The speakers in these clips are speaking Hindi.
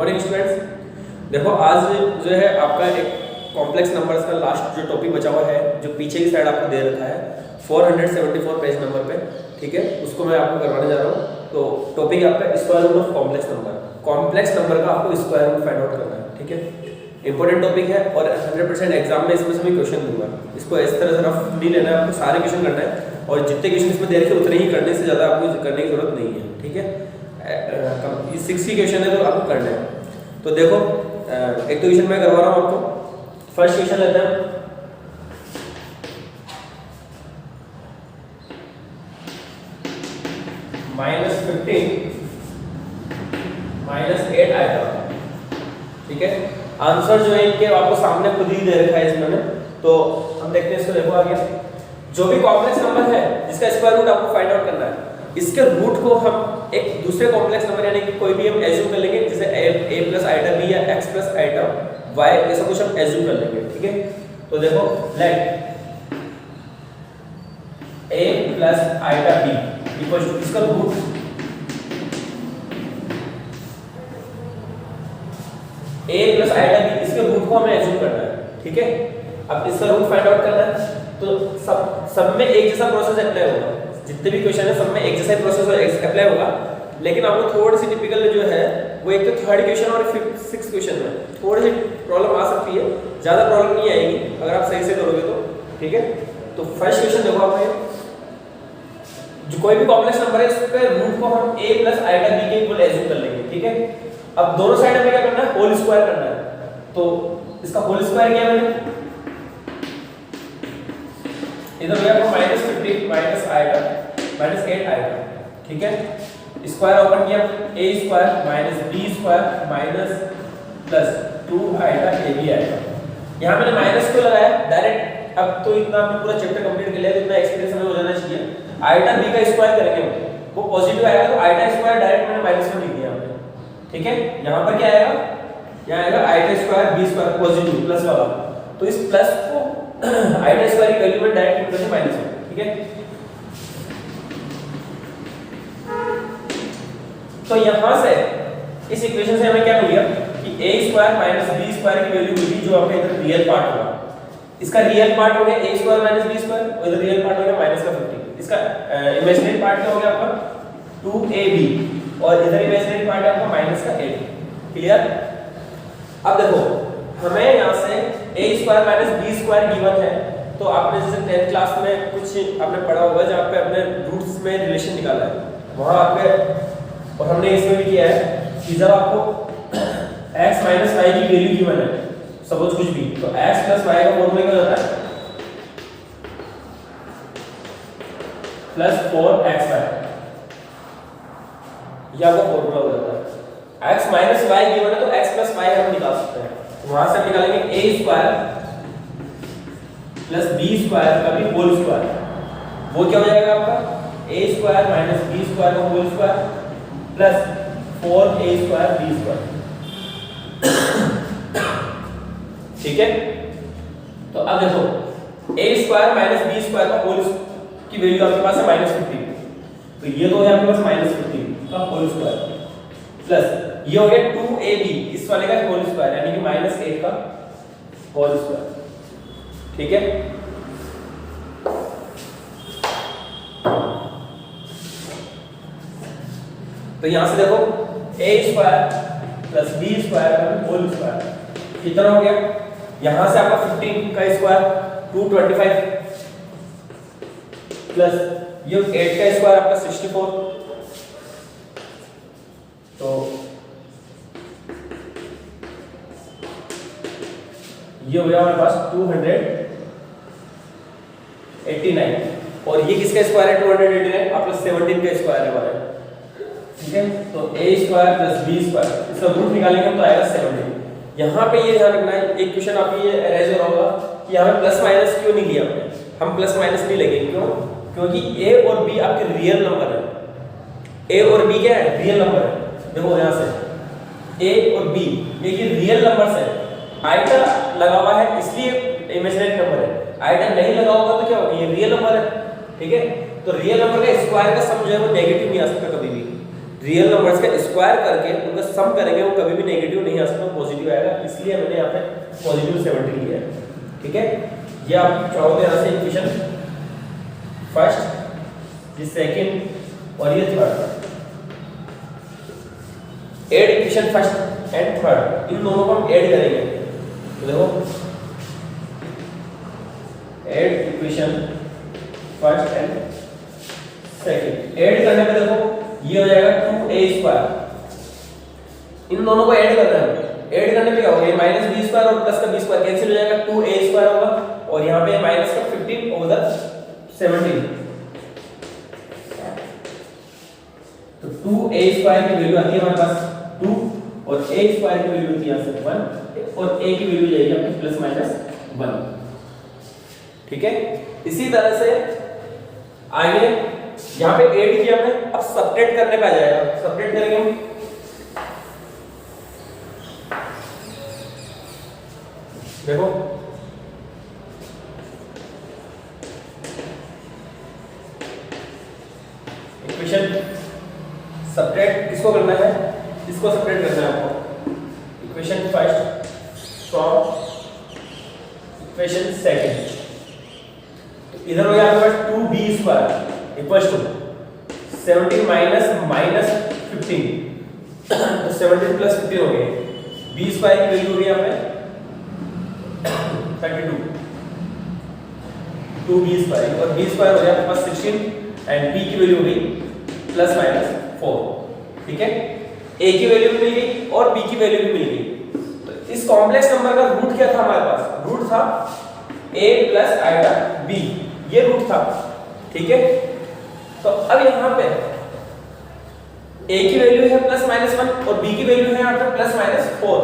Morning students. देखो आज जो है आपका एक कॉम्प्लेक्स नंबर्स का लास्ट जो टॉपिक बचा हुआ है, जो पीछे की साइड आपको दे रखा है 474 पेज नंबर पे, ठीक है, उसको मैं आपको करवाने जा रहा हूँ। तो टॉपिक आपका square root of complex number. Complex number का आपको स्क्वायर रूट फाइंड आउट करना है, ठीक है। इंपॉर्टेंट टॉपिक है और 100% एग्जाम में इसमें से मैं क्वेश्चन दूंगा। इसको इस तरह से रफ नहीं लेना है, आपको सारे क्वेश्चन करना है और जितने क्वेश्चन इसमें दे रखे उतने ही करने से ज़्यादा आपको करने की जरूरत नहीं है, ठीक है। 60 क्वेश्चन है तो आपको करना है। तो देखो एक तो क्वेश्चन मैं करवा रहा हूँ आपको। फर्स्ट क्वेश्चन लेते हैं, -15 -8 आएगा, ठीक है। आंसर जो है इनके आपको सामने खुद ही दे रखा है इसमें, तो हम देखते हैं इसको। देखो आगे जो भी कॉम्प्लेक्स नंबर है जिसका स्क्वायर रूट आपको फाइंड आउट करना है, इसके रूट को हम एक दूसरे कॉम्प्लेक्स नंबर यानी कि कोई भी हम एज्यूम कर लेंगे, जैसे a प्लस आइटा b या x प्लस आइटा y, ऐसा कुछ हम एज्यूम कर लेंगे, ठीक है। तो देखो let a plus iota b equal to इसका root a plus iota b, इसके रूट को हमें एज्यूम करना है, ठीक है। अब इसका रूट फाइंड आउट करना है तो सब में एक जैसा प्रोसेस अप्लाई होगा। जितने भी क्वेश्चन है सब में एक जैसा ही प्रोसेस अप्लाई होगा, लेकिन आपको थोड़ी सी टिपिकल जो है वो एक तो थर्ड क्वेश्चन और सिक्स क्वेश्चन में थोड़ी सी प्रॉब्लम आ सकती है, ज़्यादा प्रॉब्लम नहीं आएगी अगर आप सही से करोगे तो, ठीक है। तो फर्स्ट क्वेश्चन देखो आप, जो कोई भी कॉम्प्लेक्स नंबर है इसके रूट को हम a प्लस आइटा b के इक्वल एज्यूम कर लेंगे, ठीक है। अब दोनों साइड में क्या करना है, होल स्क्वायर करना है। तो इसका होल स्क्वायर किया मैंने, इधर हो गया -15 माइनस आएगा -8 आएगा, ठीक है। स्क्वायर ओपन किया, a square minus b square minus plus 2 आएगा a b आएगा। यहाँ मैंने माइनस क्यों लगाया डायरेक्ट, अब तो इतना आपने पूरा चैप्टर कंप्लीट कर लिया तो इतना एक्सपीरियंस हमें हो जाना चाहिए। आइटा b का स्क्वायर करेंगे वो पॉजिटिव आएगा, तो आइटा स्क्वायर डायरेक्ट मैंने माइनस में लिख दिया हमने, ठीक है। यहाँ पर क्या आएगा, यहाँ आएगा iota square b square positive plus वाला, तो इस प्लस को आइटा स्क्वायर की वैल्यू में डायरेक्ट लिख देंगे माइनस में, ठीक है। तो यहां से इस इक्वेशन से हमें क्या मिल गया कि a square minus b square की वैल्यू मिली, जो आपका इधर रियल पार्ट होगा। इसका रियल पार्ट हो गया a square minus b square और इधर रियल पार्ट हो गया माइनस का 15। इसका इमेजिनरी पार्ट क्या हो गया आपका 2ab और इधर इमेजिनरी पार्ट है आपका माइनस का 8। क्लियर। अब देखो हमें यहां से a square minus b square given है, तो आपने जैसे 10th क्लास में कुछ आपने पढ़ा होगा जहां पे अपने रूट्स में रिलेशन निकाला है, वहां आपके और हमने इसमें भी किया है कि जब आपको x माइनस y की वैल्यू गिवन है, सपोज कुछ भी, तो x प्लस y का फॉर्मूला क्या होता है प्लस 4xy, यह आपका फॉर्मूला हो जाता है। x माइनस y गिवन है तो x प्लस y हम निकाल सकते हैं, वहां से हम निकालेंगे a square plus b square का भी होल स्क्वायर, वो क्या हो जाएगा आपका a square minus b square का whole square plus 4a square b square, ठीक है। तो अब देखो a square minus b square का होल की वैल्यू आपके पास है -15, तो ये तो है आपके पास -15 का होल स्क्वायर प्लस ये हो गया 2ab इस वाले का होल स्क्वायर यानी कि -8 का होल स्क्वायर, ठीक है। तो यहां से देखो a square plus b square का होल स्क्वायर कितना हो गया, यहां से आपका 15 का स्क्वायर 225 प्लस ये 8 का स्क्वायर आपका 64, तो ये हो गया हमारे पास 289 और ये किसका स्क्वायर है 289 आप प्लस 17 का स्क्वायर है हमारा, ठीक है। तो a square plus b square इसका रूट निकालेंगे तो आएगा 17। यहाँ पे ये ध्यान रखना है, एक क्वेश्चन आप ये अरेज हो रहा होगा कि यहाँ पे प्लस माइनस क्यों नहीं लिया हमने, हम प्लस माइनस नहीं लेंगे, क्यों, क्योंकि a और b आपके रियल नंबर है। a और b क्या है, रियल नंबर है। देखो यहाँ से a और b ये रियल नंबर्स है, आइटा लगा हुआ है इसलिए इमेजिनरी नंबर है, आइटा नहीं लगा होगा तो क्या होगा, ये रियल नंबर है, ठीक है। तो रियल नंबर का स्क्वायर का सम जो है वो नेगेटिव नहीं आ सकता कभी भी। रियल नंबर्स का स्क्वायर करके उनका सम करेंगे वो कभी भी नेगेटिव पॉजिटिव 17 लिया है, ठीक है। ये आप चाहोगे यहाँ से इक्वेशन फर्स्ट, ये सेकंड और ये third, add equation first and third, इन दोनों को हम ऐड करेंगे। तो देखो add equation first and second, add करने पे देखो ये हो जाएगा 2a², इन दोनों को ऐड करना है। ऐड करने पे क्या होगा, -b² और प्लस का b² कैंसिल हो जाएगा, 2a² होगा और यहाँ पे माइनस का 15 ओवर 17, तो 2a² की वैल्यू आती है हमारे पास 2 और a² की वैल्यू होती है यहाँ से 1 और a की वैल्यू जाएगी अपनी +-1, ठीक है। इसी तरह से आगे यहाँ पे ऐड किया हमने, अब सब्ट्रैक्ट करने पे आ जाएगा। सब्ट्रैक्ट करेंगे हम, देखो इक्वेशन सब्ट्रैक्ट किसको करना है, इसको सब्ट्रैक्ट करना है आपको। Equation first from equation second, तो इधर हो गया आपके पास 2b² इक्वल्स टू 17 माइनस 15, तो 17 + 15 हो गए, b² की वैल्यू हो गई यहाँ पे 32, 2b² और b² हो गया आपके पास 16 एंड b की वैल्यू हो गई +-4, ठीक है। a की वैल्यू भी मिल गई और b की वैल्यू भी मिल गई। तो इस कॉम्प्लेक्स नंबर का रूट क्या था हमारे पास, रूट था a + आइटा b, ये रूट था, ठीक है। तो अब यहाँ पे a की वैल्यू है +-1 और b की वैल्यू है यहाँ पे +-4,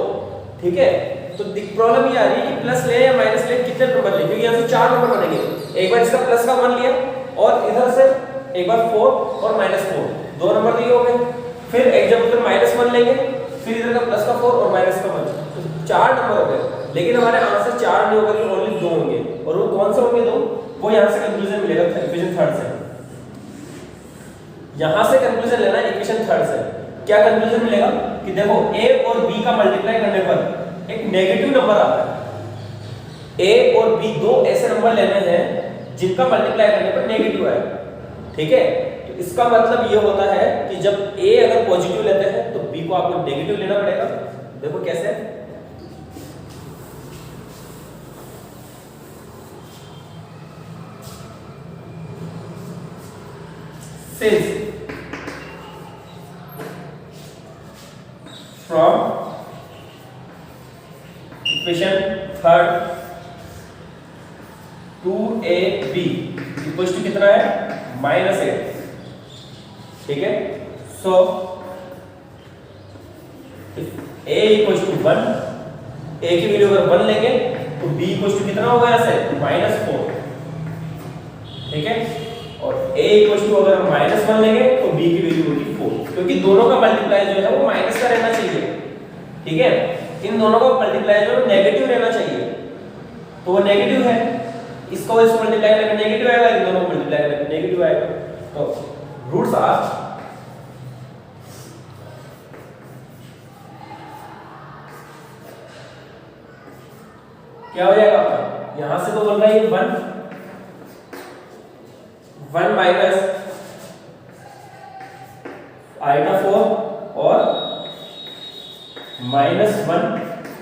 ठीक है। तो प्रॉब्लम ये आ रही है कि प्लस ले या माइनस ले, कितने नंबर ले, क्योंकि यहाँ से 4 नंबर बनेंगे। एक बार इसका प्लस का 1 लिया और इधर से एक बार 4 और -4, 2 नंबर दिए हो गए। फिर एक जब उधर -1 लेंगे, फिर इधर का प्लस का 4 और माइनस का 1, तो 4 नंबर हो गए। लेकिन हमारे आंसर 4 नहीं होगा, ओनली 2 होंगे, और वो कौन से होंगे 2, वो यहाँ से कंक्लूजन मिलेगा इक्वेशन थर्ड से। यहाँ से कंक्लूजन लेना है इक्वेशन थर्ड से। क्या कंक्लूजन मिलेगा कि देखो a और b का मल्टीप्लाई करने पर एक नेगेटिव नंबर आता है। a और b दो ऐसे नंबर लेने हैं जिनका मल्टीप्लाई करने पर नेगेटिव आएगा, ठीक है। तो इसका मतलब ये होता है कि जब a अगर पॉजिटिव लेते हैं तो b को आपको नेगेटिव लेना पड़ेगा। देखो कैसे, since from equation third 2ab equals to कितना है, -8, ठीक है। So a equals to 1, a की वैल्यू अगर 1 लेंगे तो b इक्वल्स टू कितना होगा, यहाँ से -4, ठीक है। और a इक्वल्स टू अगर हम -1 लेंगे तो b की वैल्यू होगी 4, क्योंकि दोनों का मल्टीप्लाई जो है वो माइनस का रहना चाहिए, ठीक है। इन दोनों का मल्टीप्लाई जो है नेगेटिव रहना चाहिए, तो वो नेगेटिव है। इसको इसको मल्टीप्लाई करके नेगेटिव आएगा, इन दोनों को मल्टीप्लाई करके नेगेटिव आएगा। तो रूट्स आर क्या हो जाएगा आपका, यहां से तो बोल रहा है 1 माइनस आइटा 4 और -1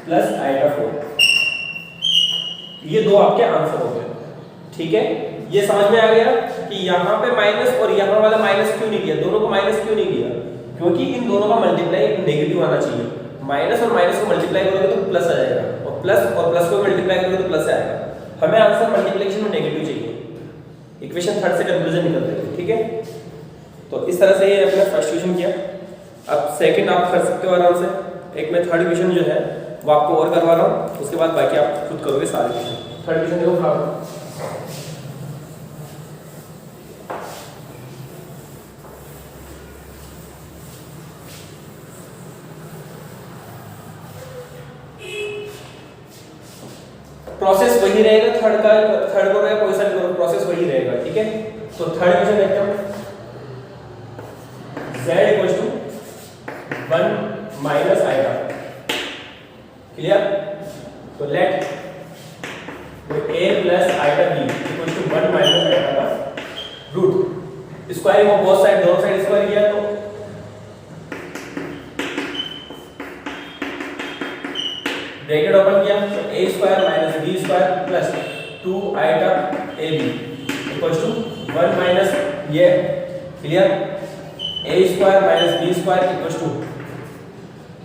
प्लस आइटा 4, ये दो आपके आंसर हो गए, ठीक है। ये समझ में आ गया कि यहाँ पे माइनस और यहाँ वाला माइनस क्यों नहीं किया, दोनों को माइनस क्यों नहीं किया, क्योंकि इन दोनों का मल्टीप्लाई नेगेटिव आना चाहिए। माइनस और माइनस को मल्टीप्लाई करोगे तो प्लस आ जाएगा, और प्लस को मल्टीप्लाई करोगे तो प्लस आएगा। हमें आंसर मल्टीप्लिकेशन में नेगेटिव चाहिए। इक्वेशन थर्ड से कंक्लूजन निकलते हैं, ठीक है। तो इस तरह से ये अपना फर्स्ट क्वेश्चन किया। अब सेकंड आप कर सकते हो आराम से। एक मैं थर्ड क्वेश्चन जो है वो आपको और करवा रहा हूँ, उसके बाद बाकी आप खुद करोगे सारे क्वेश्चन। थर्ड क्वेश्चन देखो फ्लावर, प्रोसेस वही रहेगा, थर्ड करो या कोई सा भी करो, प्रोसेस वही रहेगा, ठीक है। तो थर्ड क्वेश्चन देखते हैं। z इक्वल्स टू 1 माइनस आएगा, क्लियर। तो let a plus iota b equal to 1 minus iota का root. Squaring of both side, दोनों साइड स्क्वायर किया तो ब्रैकेट ओपन किया तो a square minus b square plus 2 iota ab equal to 1 minus ये clear a square minus b square equal to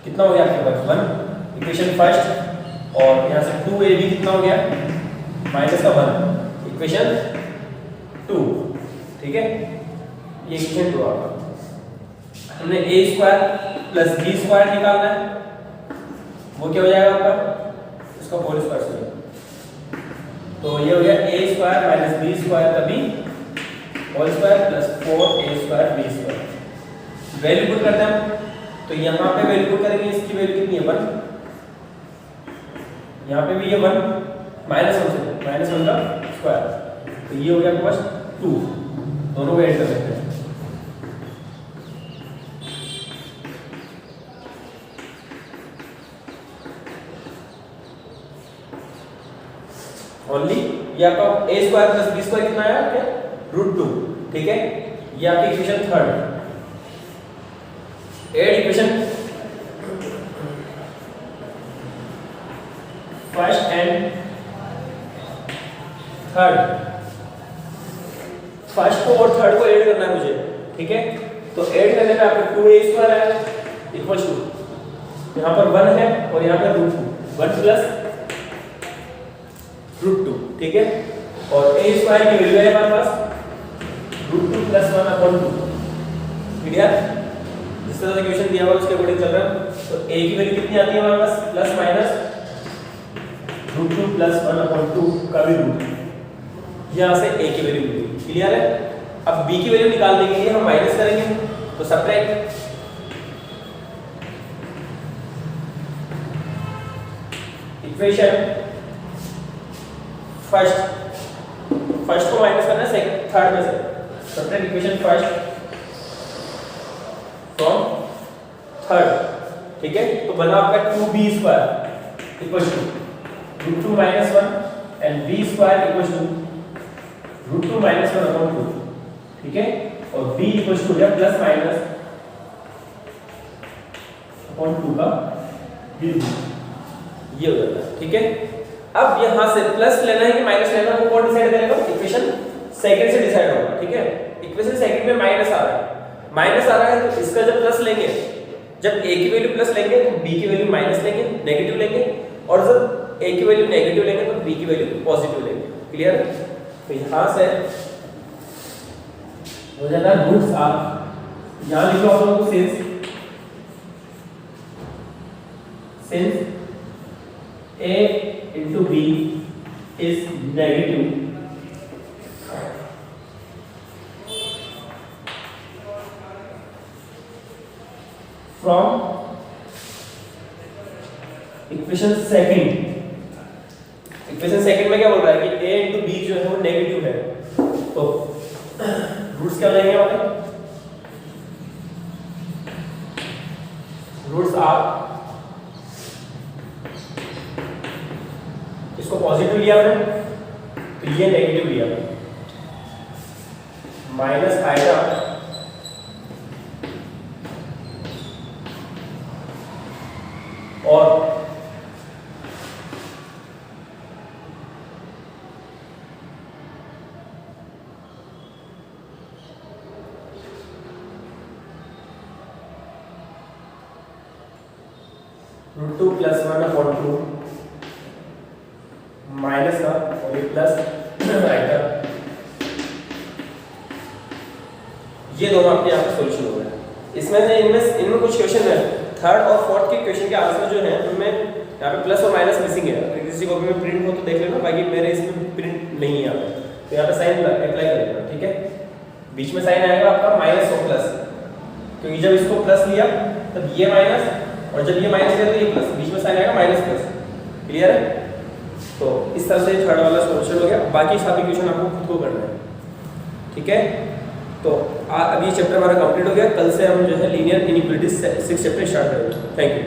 कितना हो गया आपके पास 1 इक्वेशन फर्स्ट, और यहाँ से 2ab कितना हो गया माइनस का 1 इक्वेशन 2, ठीक है। ये इक्वेशन 2 आपका। हमने a square plus b square निकालना है, वो क्या हो जाएगा आपका इसका होल स्क्वायर से, तो ये हो गया a square minus b square का b whole square plus 4a square b square. Value put करते हैं, तो यहाँ पे वैल्यू पुट करेंगे, इसकी वैल्यू कितनी है 1, यहाँ पे भी ये 1 माइनस 1 से माइनस 1 का स्क्वायर, तो ये हो गया आपके पास 2, दोनों को ऐड कर सकते हैं। ओनली ये आपका a square plus b square कितना आया आपके रूट 2, ठीक है। ये आपकी equation third. Add equation first and third, first को और थर्ड को ऐड करना है मुझे, ठीक है। तो ऐड करने पे आपको 2a स्क्वायर आया इक्वल टू यहाँ पर 1 है और यहाँ पर रूट 2, 1 प्लस रूट 2, ठीक है। और a स्क्वायर की वैल्यू है हमारे पास रूट 2 प्लस 1 अपॉन 2, क्लियर। जिस तरह से क्वेश्चन दिया हुआ उसके अकॉर्डिंग चल रहा है। तो a की वैल्यू कितनी आती है हमारे पास plus minus root 2 plus 1 upon 2 का भी रूट, यहाँ से a की वैल्यू मिली, क्लियर है। अब b की वैल्यू निकालने के लिए हम माइनस करेंगे, तो सबट्रैक्ट इक्वेशन फर्स्ट को माइनस करना है सेकंड थर्ड में से, subtract equation first from third, ठीक है। तो बना आपका 2b square equal to root 2 minus 1 and b square equal to root 2 minus 1 upon 2, ठीक है। और b इक्वल टू हो गया प्लस माइनस अपॉन 2 का b, ये हो जाता है, ठीक है। अब यहां से प्लस लेना है कि माइनस लेना है, वो कौन डिसाइड करेगा, इक्वेशन सेकंड से डिसाइड होगा, ठीक है। इक्वेशन सेकंड में माइनस आ रहा है, माइनस आ रहा है तो इसका जब प्लस लेंगे, जब a की वैल्यू प्लस लेंगे तो b की वैल्यू माइनस लेंगे, नेगेटिव लेंगे, और जब a की वैल्यू नेगेटिव लेंगे तो b की वैल्यू पॉजिटिव लेंगे, क्लियर। तो यहां से हो जाता है रूट्स आप यहां लिखो आप लोगों को since a into b is negative from equation second. Equation second में क्या बोल रहा है कि a into b जो है वो नेगेटिव है, तो रूट्स क्या लेंगे हमारे, रूट्स आप इसको पॉजिटिव लिया मैंने तो ये नेगेटिव लिया माइनस आएगा और रूट 2 प्लस 1 अपॉन 2 माइनस का और ये प्लस आएगा, ये दोनों आपके यहाँ पे सॉल्यूशन हो गया। इसमें से इनमें कुछ क्वेश्चन है, थर्ड और फोर्थ के क्वेश्चन के आंसर जो है उनमें यहाँ पे प्लस और माइनस मिसिंग है। अगर किसी कॉपी में प्रिंट हो तो देख लेना, बाकी मेरे इसमें प्रिंट नहीं है यहाँ पे, तो यहाँ पे साइन अप्लाई कर लेना, ठीक है। बीच में साइन आएगा आपका माइनस और प्लस, क्योंकि जब इसको प्लस लिया तब ये माइनस, और जब ये माइनस लिया तो ये प्लस, बीच में साइन आएगा माइनस प्लस, क्लियर है। तो इस तरह से थर्ड वाला सॉल्यूशन हो गया, बाकी सभी क्वेश्चन आपको खुद को करना है, ठीक है। तो अभी चैप्टर हमारा कंप्लीट हो गया, कल से हम जो है लीनियर इनइक्वालिटीज 6 चैप्टर स्टार्ट करेंगे। Thank you.